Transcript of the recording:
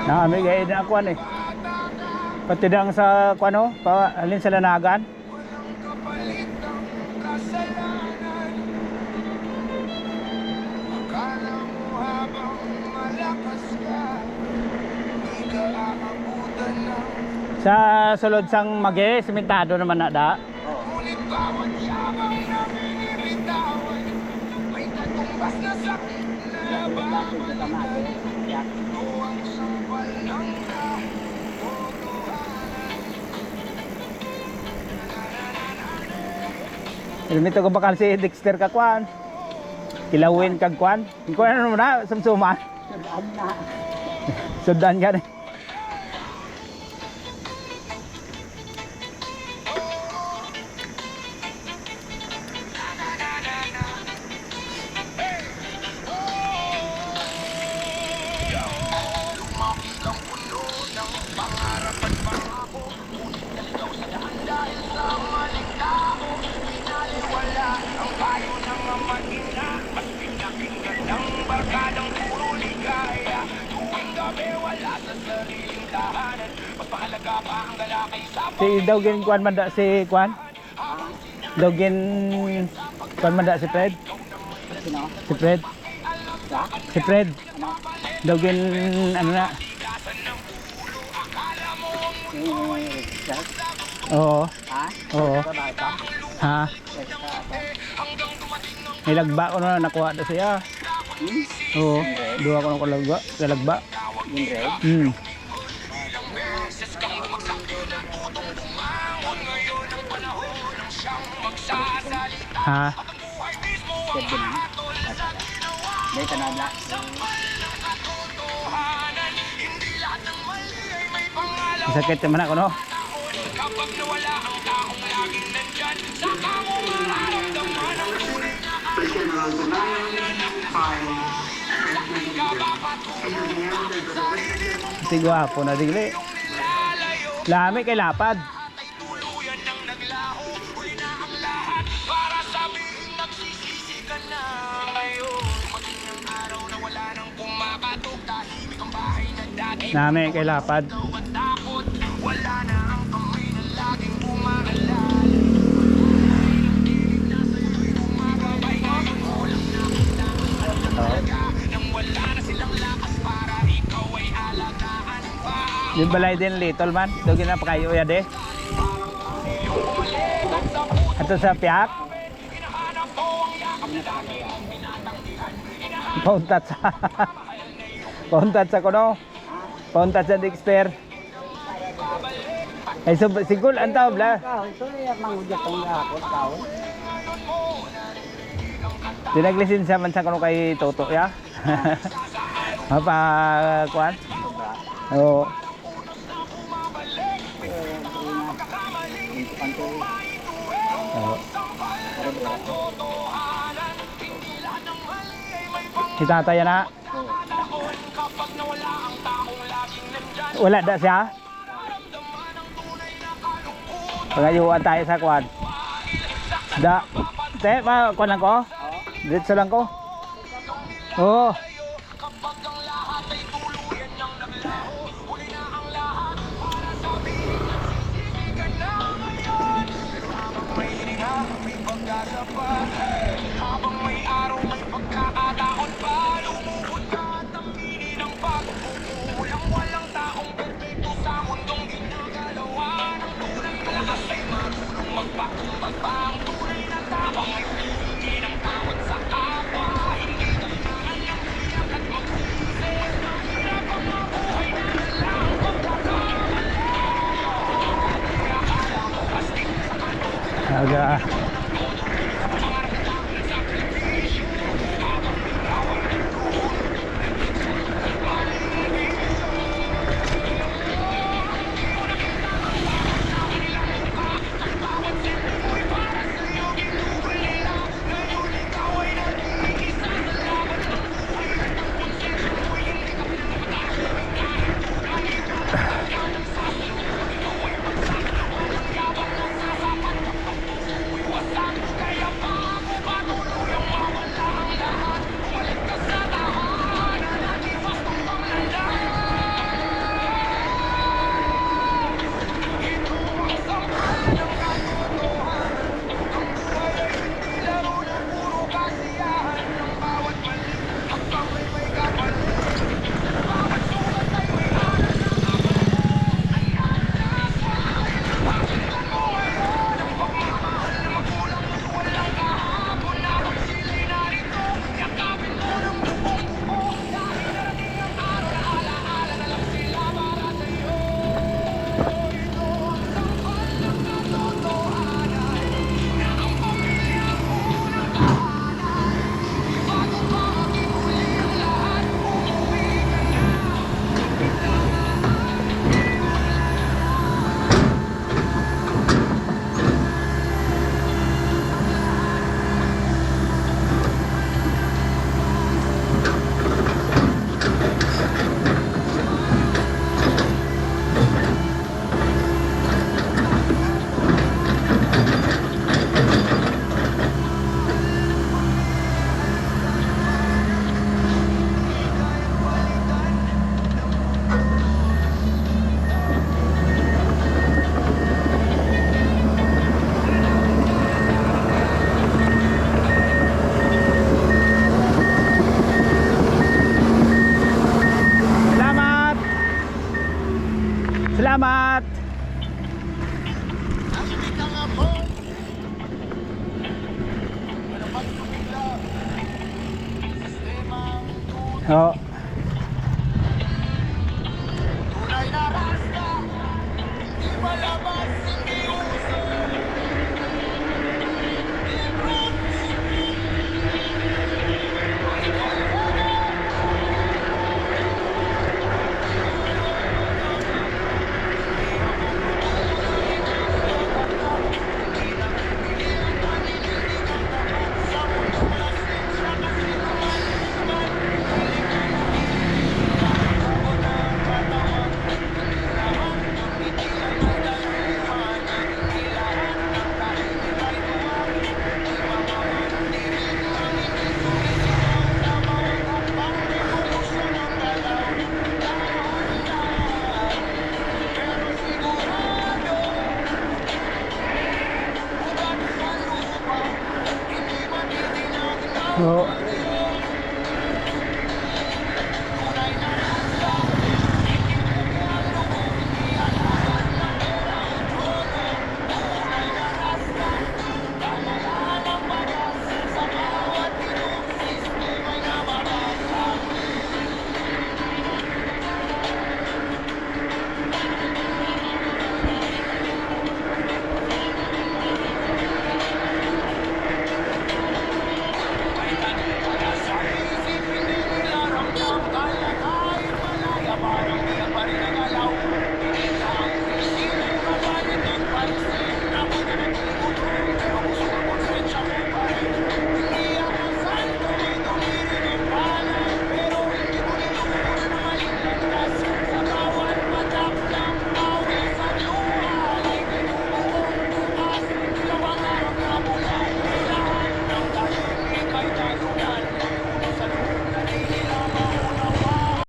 Nami gaya na ako eh. Pati dang sa kuano, pa alin sa lanagan. Sa sulod sang Mage, simentado naman na da. Ilmito ko bakal si Dexter kakwan. Kilawin kagkwan. Kuan ano na sumsuman. Sudan ka ni. Si Dawgin kuan manda si kuan. Dawgin kuan manda si Fred. Si Fred. Si Fred. Dawgin ano na. Oo. Oo. Ha? Nilagba ko na nakuha na siya. Oo. Dua ko na kalagba. Kalagba. Ha? Sakit naman ako, no? Sigwapo na digli. Lami kay lapad. Lami kay lapad. Yung balay din little man, doon na pa kayo ya de. Ato sa piak. Pauntat sa pauntat sa kuno. Pauntat sa Dexter. Ay so sigul antaw bla. Dinaglisensya man sa kuno kay Toto ya. Apa kuan? Oo. Itataya na. Wala da siya. Pagayuan tayo sa kwan. Da. Te, kwan lang ko? Dito lang ko. Oo. Agak Oo. Oo.